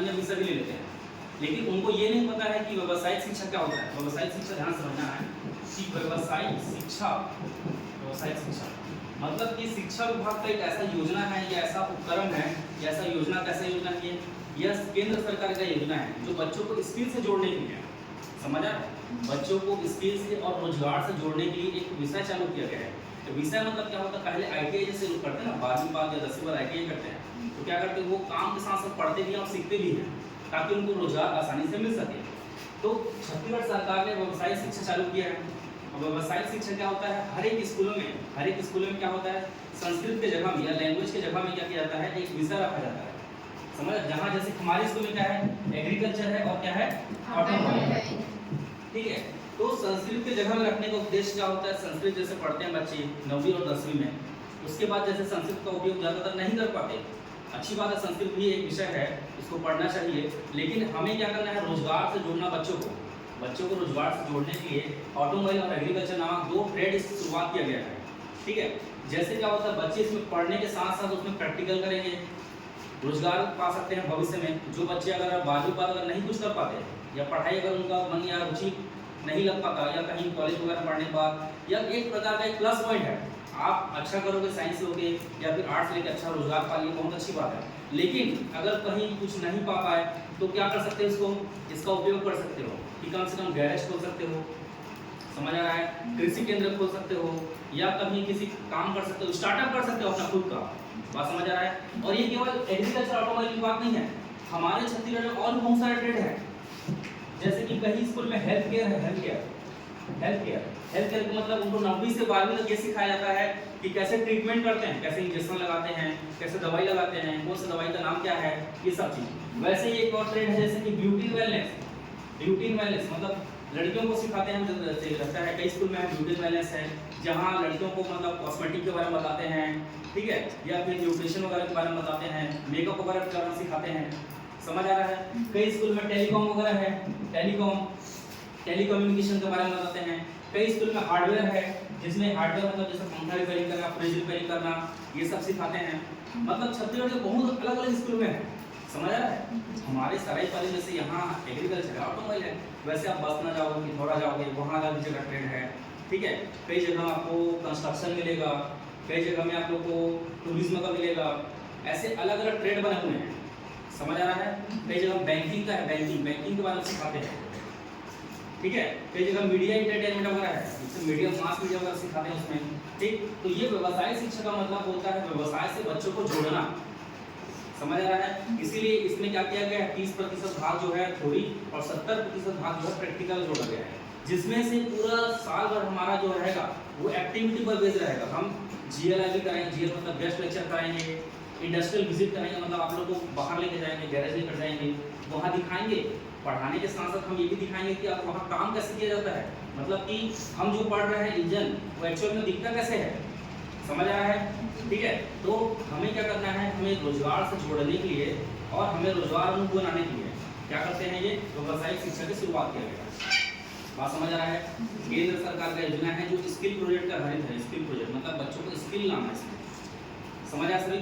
अन्य विषय भी ले लेते हैं, लेकिन उनको ये नहीं पता है कि व्यावसायिक शिक्षा क्या होता है। व्यावसायिक शिक्षा ध्यान समझना है कि व्यवसायिक शिक्षा मतलब कि शिक्षा विभाग का एक ऐसा योजना है या ऐसा उपक्रम है या ऐसा योजना, कैसा योजना है, यह केंद्र सरकार का योजना है जो बच्चों को स्किल से जोड़ने के लिए, समझा, बच्चों को स्किल से और रोजगार से जोड़ने के लिए एक विषय चालू किया गया है। तो विषय मतलब क्या होता है, पहले ITI जैसे लोग करते हैं ना, 12वीं बाद या 10वीं बाद ITI करते हैं, तो क्या करते हैं वो काम के साथ साथ पढ़ते भी हैं और सीखते भी हैं ताकि उनको रोजगार आसानी से मिल सके। तो छत्तीसगढ़ सरकार ने व्यवसायिक शिक्षा चालू किया है। और व्यवसायिक शिक्षा क्या होता है, हर एक स्कूलों में क्या होता है, संस्कृत के जगह में या लैंग्वेज के जगह में क्या किया जाता है, एक विषय रखा जाता है, समझ। जहाँ जैसे हमारे स्कूल में क्या है, एग्रीकल्चर है और क्या है, ऑटोमोबाइल, ठीक है। तो संस्कृत के जगह में रखने का उद्देश्य क्या होता है, संस्कृत जैसे पढ़ते हैं बच्चे 9वीं और 10वीं में, उसके बाद जैसे संस्कृत का उपयोग ज़्यादातर नहीं कर पाते, अच्छी बात है, संस्कृत भी एक विषय है, इसको पढ़ना चाहिए, लेकिन हमें क्या करना है, रोजगार से जोड़ना बच्चों को रोजगार से जोड़ने के लिए ऑटोमोबाइल और एग्रीकल्चर नामक 2 ट्रेड की शुरुआत किया गया है, ठीक है। जैसे क्या होता है, बच्चे इसमें पढ़ने के साथ साथ उसमें प्रैक्टिकल करेंगे, रोजगार पा सकते हैं भविष्य में। जो बच्चे अगर 12वीं बाद अगर नहीं कुछ कर पाते या पढ़ाई अगर उनका मन या रुचि नहीं लग पाता या कहीं कॉलेज वगैरह पढ़ने के बाद, या एक प्रकार का एक प्लस पॉइंट है, आप अच्छा करोगे साइंस लोगे या फिर आर्ट्स लेके अच्छा रोजगार पा लिए, बहुत अच्छी बात है। लेकिन अगर कहीं कुछ नहीं पा पाए तो क्या कर सकते हो, इसका उपयोग कर सकते हो कि कम से कम गैरेज खोल सकते हो, समझ आ रहा है, कृषि केंद्र खोल सकते हो, या कहीं किसी काम कर सकते हो, स्टार्टअप कर सकते हो अपना खुद का, बात समझ आ रहा है। और ये केवल एग्रीकल्चर ऑटोमोबाइल की बात नहीं है, हमारे छत्तीसगढ़ में और बहुत सारे ट्रेड है, जैसे कि कहीं स्कूल में हेल्थ केयर का मतलब उनको 9वीं से 12वीं तक ये सिखाया जाता है कि कैसे ट्रीटमेंट करते हैं, कैसे इंजेक्शन लगाते हैं, कैसे दवाई लगाते हैं, कौन सी दवाई का नाम क्या है, ये सब चीज़। वैसे ही एक और ट्रेड है जैसे कि ब्यूटी वेलनेस मतलब लड़कियों को सिखाते हैं, जैसे रहता है कई स्कूल में ब्यूटी वेलनेस है, जहाँ लड़कियों को मतलब कॉस्मेटिक के बारे में बताते हैं, ठीक है, या फिर न्यूट्रिशन वगैरह के बारे में बताते हैं, मेकअप वगैरह के बारे में सिखाते हैं, समझ आ रहा है। कई स्कूल में टेलीकॉम वगैरह है, टेलीकम्युनिकेशन के बारे में बताते हैं। कई स्कूल में हार्डवेयर है, जिसमें हार्डवेयर मतलब जैसे पंखा रिपेयरिंग करना, फ्रिज रिपेयरिंग करना, ये सब सिखाते हैं। मतलब छत्तीसगढ़ के बहुत अलग अलग स्कूल में है, समझ आ रहा है। हमारे सरायपाली जैसे यहाँ एग्रीकल्चर है, ऑटोमोबाइल है, वैसे आप बसना जाओगे, पिथौरा जाओगे, वहाँ अलग जगह ट्रेड है, ठीक है। कई जगह आपको कंस्ट्रक्शन मिलेगा, कई जगह में आप लोग को टूरिज्म का मिलेगा, ऐसे अलग अलग ट्रेड बने हुए हैं, समझ आ रहा है। कई जगह बैंकिंग का है, बैंकिंग के बारे में सिखाते हैं, ठीक है। कई जगह मीडिया एंटरटेनमेंट वगैरह है, जैसे मीडिया मास मीडिया वगैरह सिखाते हैं उसमें, ठीक। तो ये व्यवसाय शिक्षा का मतलब होता है व्यवसाय से बच्चों को जोड़ना, समझ आ रहा है। इसीलिए इसमें क्या किया गया है, 30% भाग जो है थ्योरी और 70% भाग जो है प्रैक्टिकल जोड़ा गया है, जिसमें से पूरा साल भर हमारा जो रहेगा वो एक्टिविटी पर बेस्ड रहेगा। हम GLI भी कराएंगे, GL मतलब गेस्ट लेक्चर कराएंगे, इंडस्ट्रियल विजिट कराएंगे, मतलब आप लोग को बाहर लेके जाएंगे, गैरेज लेकर जाएंगे, वहाँ दिखाएंगे। पढ़ाने के साथ साथ हम ये भी दिखाएंगे कि आप वहाँ काम कैसे किया जाता है, मतलब कि हम जो पढ़ रहे हैं इंजन वो एक्चुअल में दिखता कैसे है, समझ आ रहा है, ठीक है। तो हमें क्या करना है, हमें रोजगार से जोड़ने के लिए और हमें रोजगार उन्मुख बनाने के लिए क्या करते हैं, ये व्यावसायिक शिक्षा की शुरुआत किया गया है, बात समझ आ रहा है। केंद्र सरकार का योजना है जो स्किल प्रोजेक्ट का आधारित है, स्किल प्रोजेक्ट मतलब बच्चों को स्किल लाना है, समझ आ सभी।